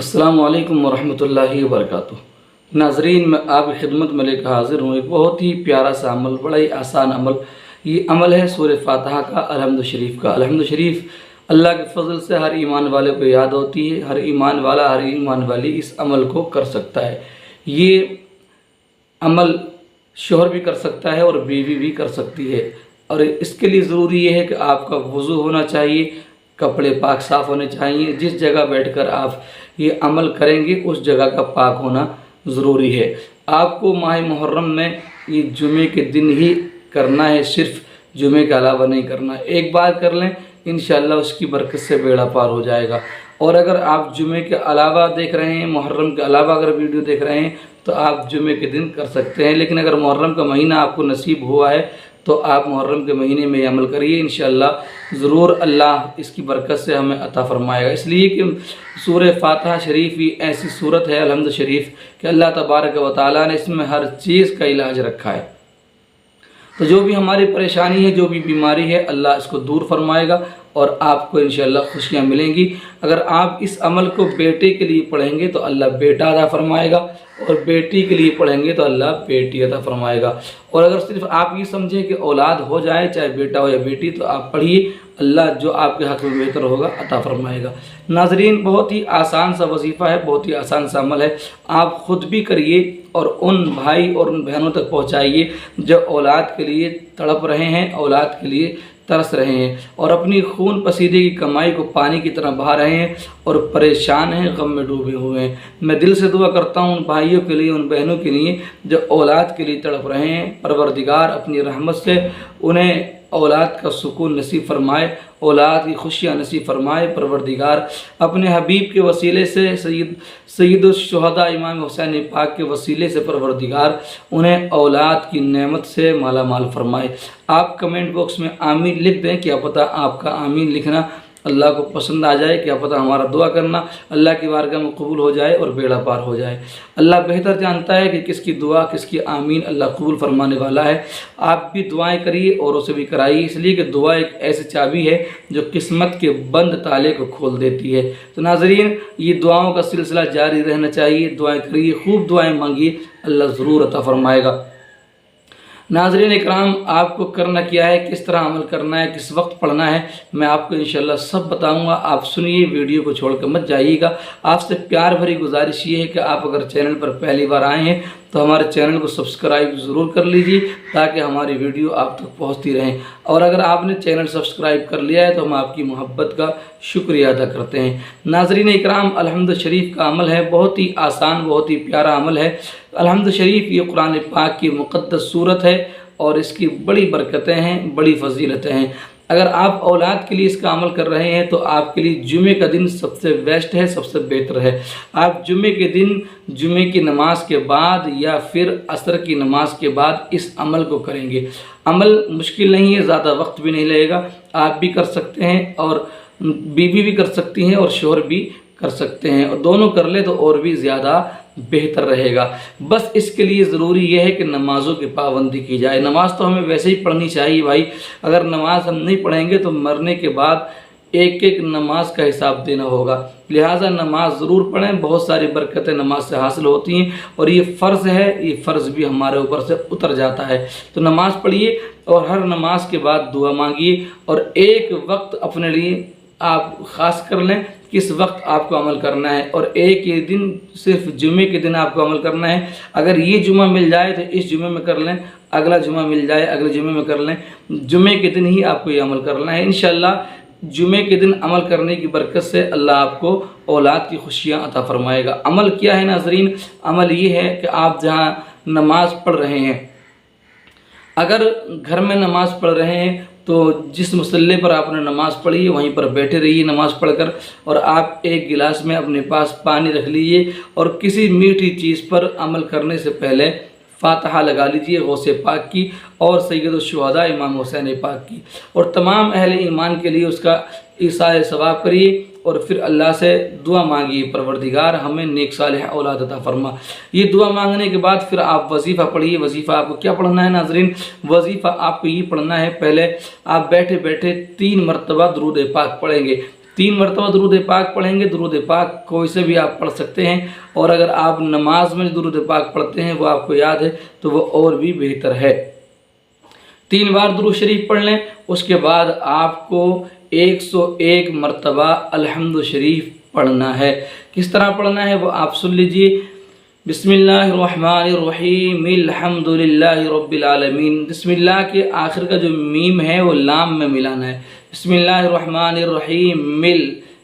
अस्सलामु अलैकुम वरहमतुल्लाहि वबरकातुहू। नाज़रीन, मैं आपकी खिदमत में लेकर हाज़िर हूँ एक बहुत ही प्यारा सा अमल, बड़ा ही आसान अमल। ये अमल है सूरह फातिहा का अलहम्द शरीफ का। अलहम्द शरीफ अल्लाह के फजल से हर ईमान वाले को याद होती है। हर ईमान वाला, हर ईमान वाली इस अमल को कर सकता है। ये अमल शोहर भी कर सकता है और बीवी भी कर सकती है। और इसके लिए ज़रूरी ये है कि आपका वज़ू होना चाहिए, कपड़े पाक साफ़ होने चाहिए। जिस जगह बैठकर आप ये अमल करेंगे उस जगह का पाक होना ज़रूरी है। आपको माह मुहर्रम में ये जुमे के दिन ही करना है, सिर्फ जुमे के अलावा नहीं करना। एक बार कर लें, इंशाअल्लाह उसकी बरकत से बेड़ा पार हो जाएगा। और अगर आप जुमे के अलावा देख रहे हैं, मुहर्रम के अलावा अगर वीडियो देख रहे हैं, तो आप जुमे के दिन कर सकते हैं। लेकिन अगर मुहर्रम का महीना आपको नसीब हुआ है तो आप मुहर्रम के महीने में अमल करिए। इंशाअल्लाह ज़रूर अल्लाह इसकी बरकत से हमें अता फ़रमाएगा। इसलिए कि सूरह फातिहा शरीफ ही ऐसी सूरत है, अलहम्द शरीफ, कि अल्लाह तबारक व तआला ने इसमें हर चीज़ का इलाज रखा है। तो जो भी हमारी परेशानी है, जो भी बीमारी है, अल्लाह इसको दूर फरमाएगा और आपको इंशाअल्लाह खुशियाँ मिलेंगी। अगर आप इस अमल को बेटे के लिए पढ़ेंगे तो अल्लाह बेटा अता फरमाएगा, और बेटी के लिए पढ़ेंगे तो अल्लाह बेटी अता फरमाएगा। और अगर सिर्फ आप ये समझें कि औलाद हो जाए, चाहे बेटा हो या बेटी, तो आप पढ़िए, अल्लाह जो आपके हक़ में बेहतर होगा अता फरमाएगा। नाज़रीन, बहुत ही आसान सा वजीफ़ा है, बहुत ही आसान सा अमल है। आप ख़ुद भी करिए और उन भाई और उन बहनों तक पहुँचाइए जो औलाद के लिए तड़प रहे हैं, औलाद के लिए तरस रहे हैं और अपनी खून पसीने की कमाई को पानी की तरह बहा रहे हैं और परेशान हैं, गम में डूबे हुए हैं। मैं दिल से दुआ करता हूँ उन भाइयों के लिए, उन बहनों के लिए जो औलाद के लिए तड़प रहे हैं। परवरदिगार अपनी रहमत से उन्हें औलाद का सुकून नसीब फरमाए, औलाद की खुशियाँ नसीब फरमाए। परवरदिगार अपने हबीब के वसीले से, सय्यदुश्शुहदा इमाम हुसैन पाक के वसीले से परवरदिगार उन्हें औलाद की नेमत से माला माल फरमाए। आप कमेंट बॉक्स में आमीन लिख दें, क्या पता आपका आमीन लिखना अल्लाह को पसंद आ जाए, क्या पता हमारा दुआ करना अल्लाह की बारगाह में कबूल हो जाए और बेड़ा पार हो जाए। अल्लाह बेहतर जानता है कि किसकी दुआ, किसकी आमीन अल्लाह कबूल फरमाने वाला है। आप भी दुआएं करिए, औरों से भी कराइए, इसलिए कि दुआ एक ऐसी चाबी है जो किस्मत के बंद ताले को खोल देती है। तो नाज़रीन, ये दुआओं का सिलसिला जारी रहना चाहिए। दुआएं करिए, खूब दुआएं मांगिए, अल्लाह ज़रूर अता फरमाएगा। नाज़रीन इकराम, आपको करना क्या है, किस तरह अमल करना है, किस वक्त पढ़ना है, मैं आपको इंशाअल्लाह सब बताऊंगा। आप सुनिए, वीडियो को छोड़कर मत जाइएगा। आपसे प्यार भरी गुजारिश ये है कि आप अगर चैनल पर पहली बार आए हैं तो हमारे चैनल को सब्सक्राइब ज़रूर कर लीजिए ताकि हमारी वीडियो आप तक पहुंचती रहें। और अगर आपने चैनल सब्सक्राइब कर लिया है तो हम आपकी मोहब्बत का शुक्रिया अदा करते हैं। नाज़रीन इकराम, अलहम्द शरीफ का अमल है, बहुत ही आसान, बहुत ही प्यारा अमल है। अलहम्द शरीफ ये कुरान पाक की मुक़द्दस सूरत है और इसकी बड़ी बरकतें हैं, बड़ी फजीलतें हैं। अगर आप औलाद के लिए इसका अमल कर रहे हैं तो आपके लिए जुमे का दिन सबसे बेस्ट है, सबसे बेहतर है। आप जुमे के दिन, जुमे की नमाज के बाद या फिर असर की नमाज के बाद इस अमल को करेंगे। अमल मुश्किल नहीं है, ज़्यादा वक्त भी नहीं लगेगा। आप भी कर सकते हैं और बीवी भी कर सकती हैं और शोहर भी कर सकते हैं, और दोनों कर ले तो और भी ज़्यादा बेहतर रहेगा। बस इसके लिए ज़रूरी यह है कि नमाज़ों की पाबंदी की जाए। नमाज तो हमें वैसे ही पढ़नी चाहिए भाई। अगर नमाज हम नहीं पढ़ेंगे तो मरने के बाद एक एक नमाज का हिसाब देना होगा। लिहाजा नमाज ज़रूर पढ़ें, बहुत सारी बरकतें नमाज से हासिल होती हैं और ये फ़र्ज़ है, ये फ़र्ज़ भी हमारे ऊपर से उतर जाता है। तो नमाज पढ़िए और हर नमाज के बाद दुआ मांगिए और एक वक्त अपने लिए आप ख़ास कर लें किस वक्त आपको अमल करना है, और एक ही दिन, सिर्फ जुमे के दिन आपको अमल करना है। अगर ये जुमा मिल जाए तो इस जुमे में कर लें, अगला जुमा मिल जाए अगले जुमे में कर लें, जुमे के दिन ही आपको ये अमल करना है। इंशाअल्लाह जुमे के दिन अमल करने की बरकत से अल्लाह आपको औलाद की खुशियाँ अता फरमाएगा। अमल क्या है नाज़रीन? अमल ये है कि आप जहाँ नमाज पढ़ रहे हैं, अगर घर में नमाज पढ़ रहे हैं तो जिस मुसल्ले पर आपने नमाज़ पढ़ी है वहीं पर बैठे रहिए नमाज़ पढ़कर, और आप एक गिलास में अपने पास पानी रख लीजिए और किसी मीठी चीज़ पर अमल करने से पहले फातिहा लगा लीजिए गौसे पाक की और सय्यदुश्शुहदा इमाम हुसैन पाक की, और तमाम अहले ईमान के लिए उसका ईसाए सवाब करिए और फिर अल्लाह से दुआ मांगिए, परवरदिगार हमें नेक सालिह औलाद अता फरमा। ये दुआ मांगने के बाद फिर आप वजीफ़ा पढ़िए। वजीफ़ा आपको क्या पढ़ना है नाज़रीन? वजीफ़ा आपको ये पढ़ना है, पहले आप बैठे बैठे 3 मरतबा दुरूद पाक पढ़ेंगे। 3 मरतबा दुरूद पाक पढ़ेंगे। दुरूद पाक कोई से भी आप पढ़ सकते हैं, और अगर आप नमाज में दुरूद पाक पढ़ते हैं वो आपको याद है तो वो और भी बेहतर है। 3 बार दुरूद शरीफ पढ़ लें। उसके बाद आपको 101 मरतबा अल्हम्दु शरीफ पढ़ना है। किस तरह पढ़ना है वो आप सुन लीजिए। बिस्मिल्लाहिर्रहमानिर्रहीम अल्हम्दुलिल्लाहि रब्बिल आलमीन। बिस्मिल्लाह के आखिर का जो मीम है वो लाम में मिलाना है। बिस्मिल्लाहिर्रहमानिर्रहीम मिल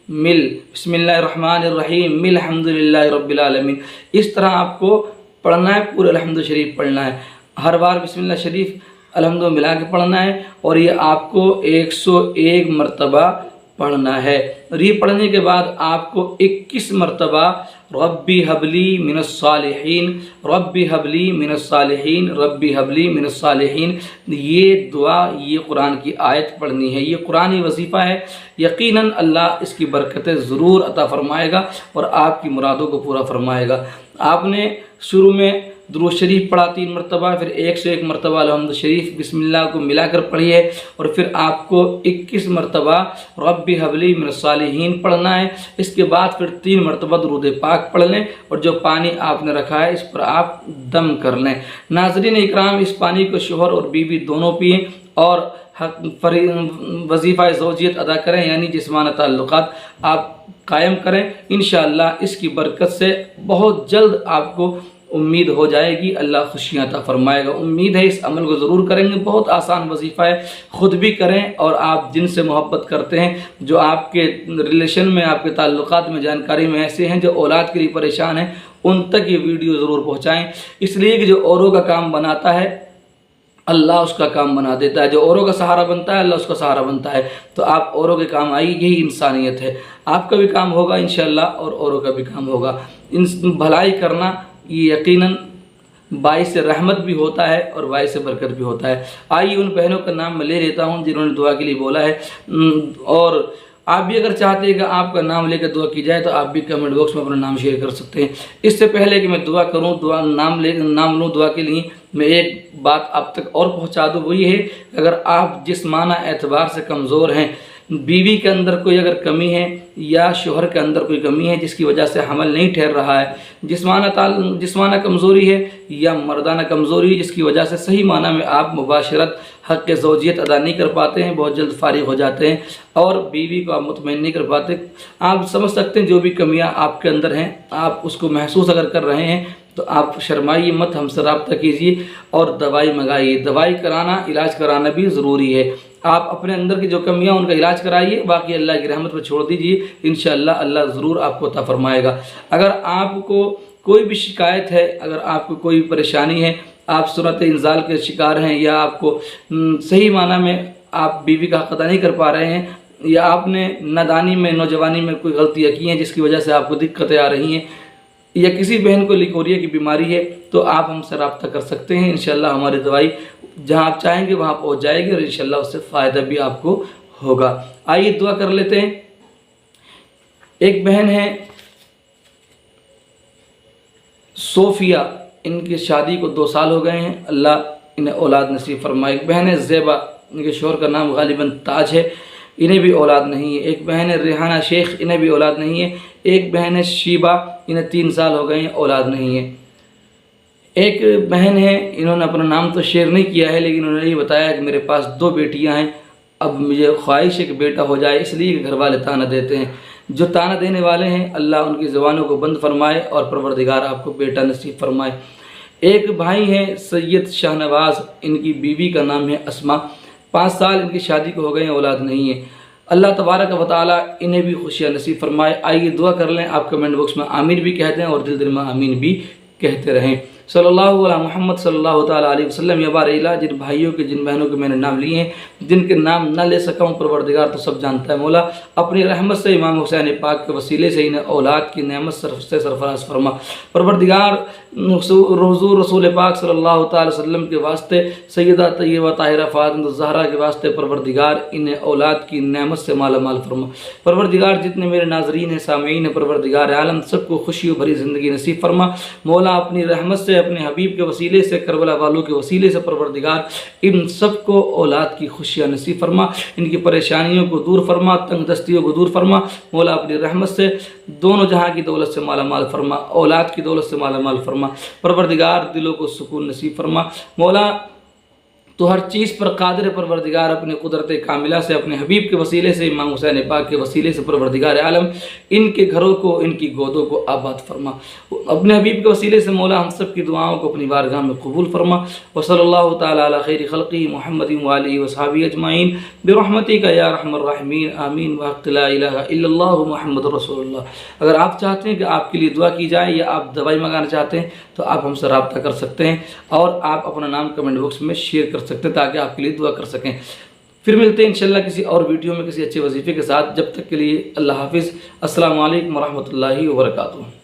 बिस्मिल्लाहिर्रहमानिर्रहीम अल्हम्दुलिल्लाहि रब्बिल आलमीन। इस तरह आपको पढ़ना है, पूरे अल्हम्दु शरीफ पढ़ना है। हर बार बिस्मिल्लाह शरीफ अल्हम्दु मिला के पढ़ना है, और ये आपको 101 मरतबा पढ़ना है। और ये पढ़ने के बाद आपको 21 मरतबा रब्बी हबली मिनस सालिहीन, रब्बी हबली मिनस सालिहीन, रब्बी हबली मिनस सालिहीन, ये दुआ, ये कुरान की आयत पढ़नी है। ये कुरानी वजीफ़ा है। यकीनन अल्लाह इसकी बरकतें ज़रूर अता फ़रमाएगा और आपकी मुरादों को पूरा फ़रमाएगा। आपने शुरू में दुरूद शरीफ पढ़ा 3 मरतबा, फिर 101 मरतबा अल्हम्दु शरीफ बिस्मिल्लाह को मिलाकर पढ़िए, और फिर आपको 21 मरतबा रब्बी हबली मिनस सालिहीन पढ़ना है। इसके बाद फिर 3 मरतबा दुरूद पाक पढ़ लें, और जो पानी आपने रखा है इस पर आप दम कर लें। नाज़रीन इकराम, इस पानी को शोहर और बीवी दोनों पिएँ और वजीफ़ा ज़ौजियत अदा करें, यानी जिस्माना ताल्लुक़ात आप कायम करें। इंशाअल्लाह इसकी बरकत से बहुत जल्द आपको उम्मीद हो जाएगी, अल्लाह खुशियाँ अता फरमाएगा। उम्मीद है इस अमल को ज़रूर करेंगे। बहुत आसान वजीफ़ा है, ख़ुद भी करें और आप जिनसे मोहब्बत करते हैं, जो आपके रिलेशन में, आपके ताल्लुक़ात में, जानकारी में ऐसे हैं जो औलाद के लिए परेशान हैं, उन तक ये वीडियो ज़रूर पहुँचाएँ। इसलिए कि जो औरों का काम बनाता है अल्लाह उसका काम बना देता है, जो औरों का सहारा बनता है अल्लाह उसका सहारा बनता है। तो आप औरों के काम आइए, यही इंसानियत है। आपका भी काम होगा इंशाअल्लाह और औरों का भी काम होगा। इन भलाई करना ये यकीनन बाइस से रहमत भी होता है और बाइस से बरकत भी होता है। आइए उन बहनों का नाम मैं ले लेता हूँ जिन्होंने दुआ के लिए बोला है, और आप भी अगर चाहते हैं कि आपका नाम लेकर दुआ की जाए तो आप भी कमेंट बॉक्स में अपना नाम शेयर कर सकते हैं। इससे पहले कि मैं दुआ करूं, नाम लूँ दुआ के लिए, मैं एक बात आप तक और पहुंचा दूं। वो ये है, अगर आप जिस्माना एतबार से कमज़ोर हैं, बीवी के अंदर कोई अगर कमी है या शोहर के अंदर कोई कमी है जिसकी वजह से हमल नहीं ठहर रहा है, जिस्माना कमज़ोरी है या मर्दाना कमज़ोरी है जिसकी वजह से सही माना में आप मुबाशरत हक़ के ज़ौजियत अदा नहीं कर पाते हैं, बहुत जल्द फारिग हो जाते हैं और बीवी को आप मुतमईन नहीं कर पाते, आप समझ सकते हैं जो भी कमियां आपके अंदर हैं, आप उसको महसूस अगर कर रहे हैं तो आप शर्माइए मत, हमसे रब्ता कीजिए और दवाई मंगाइए। दवाई कराना, इलाज कराना भी ज़रूरी है। आप अपने अंदर की जो कमियां उनका इलाज कराइए, बाकी अल्लाह की रहमत पर छोड़ दीजिए। इंशाअल्लाह अल्लाह ज़रूर आपको अता फरमाएगा। अगर आपको कोई भी शिकायत है, अगर आपको कोई परेशानी है, आप सूरत इंजाल के शिकार हैं या आपको सही माना में आप बीवी का हक़ अदा नहीं कर पा रहे हैं, या आपने नादानी में, नौजवानी में कोई गलतियाँ की हैं जिसकी वजह से आपको दिक्कतें आ रही हैं, या किसी बहन को लिकोरिया की बीमारी है, तो आप हमसे रब्ता कर सकते हैं। इंशाअल्लाह हमारी दवाई जहां आप चाहेंगे वहां पहुंच जाएगी और इंशाअल्लाह उससे फ़ायदा भी आपको होगा। आइए दुआ कर लेते हैं। एक बहन है सोफिया, इनकी शादी को 2 साल हो गए हैं, अल्लाह इन्हें औलाद नसीब फरमाए। एक बहन है ज़ेबा, इनके शोहर का नाम गालिबन ताज है, इन्हें भी औलाद नहीं है। एक बहन है रेहाना शेख, इन्हें भी औलाद नहीं है। एक बहन है शीबा, इन्हें 3 साल हो गए हैं, औलाद नहीं है। एक बहन है, इन्होंने अपना नाम तो शेयर नहीं किया है, लेकिन उन्होंने ये बताया कि मेरे पास 2 बेटियां हैं, अब मुझे ख्वाहिश है कि बेटा हो जाए, इसलिए घर वाले ताना देते हैं। जो ताना देने वाले हैं अल्लाह उनकी ज़ुबानों को बंद फरमाए और परवरदिगार आपको बेटा नसीब फरमाए। एक भाई हैं सैयद शाहनवाज़, इनकी बीवी का नाम है अस्मा, 5 साल इनकी शादी को हो गए हैं, औलाद नहीं है। अल्लाह तबारक व तआला इन्हें भी खुशियाँ नसीब फरमाए। आइए दुआ कर लें। आप कमेंट बॉक्स में आमीन भी कहते हैं और दिल दिल में आमीन भी कहते रहें। सल्लल्लाहु अला मोहम्मद सल्लल्लाहु ताला अलैहि वसल्लम। या बारिला, जिन भाइयों के, जिन बहनों के मैंने नाम लिए हैं, जिनके नाम न ले सका हूँ, परवरदिगार तो सब जानता है। मौला अपनी रहमत से इमाम हुसैन पाक के वसीले से इन्हें औलाद की नेमत से सरफराज फरमा। परवरदिगार हुज़ूर रसूल पाक सल्लल्लाहु ताला अलैहि वसल्लम के वास्ते, सैयदा तय्यबा ताहिरा फातिमा ज़हरा के वास्ते परवरदिगार इन्हें औलाद की नेमत से माला माल फरमा। परवरदिगार जितने मेरे नाजरीन हैं, सामीन हैं, परवरदिगार आलम सबको खुशियों भरी ज़िंदगी नसीब फरमा। मौला अपनी रहमत से اپنے حبیب کے وسیلے سے، کربلا والوں کے وسیلے سے پروردگار ان سب کو اولاد کی خوشیاں نصیب فرما، ان کی پریشانیوں کو دور فرما، تنگ دستیوں کو دور فرما مولا، اپنی رحمت سے دونوں جہاں کی دولت سے مالا مال فرما، اولاد کی دولت سے مالا مال فرما پروردگار، دلوں کو سکون نصیب فرما مولا، تو ہر چیز پر قادر ہے پروردگار، اپنے قدرت کاملہ سے، اپنے حبیب کے وسیلے سے، امام حسین پاک کے وسیلے سے پروردگار عالم ان کے گھروں کو، ان کی گودوں کو آباد فرما، اپنے حبیب کے وسیلے سے مولا ہم سب کی دعاؤں کو اپنی بارگاہ میں قبول فرما، وصلی اللہ تعالی علی خیر خلقہ محمد وآلہ وصحبہ اجمعین برحمتک یا ارحم الراحمین، آمین، وحق لا الہ الا اللہ محمد رسول اللہ۔ اگر آپ چاہتے ہیں کہ آپ کے لیے دعا کی جائے یا آپ دوائی منگانا چاہتے ہیں تو آپ ہم سے رابطہ کر سکتے ہیں، اور آپ اپنا نام کمنٹ باکس میں شیئر کر سکتے ہیں تاکہ آپ کے لیے دعا کر سکیں۔ پھر ملتے ہیں انشاءاللہ کسی اور ویڈیو میں کسی اچھے وظیفے کے ساتھ، جب تک کے لیے اللہ حافظ، السلام علیکم ورحمۃ اللہ وبرکاتہ۔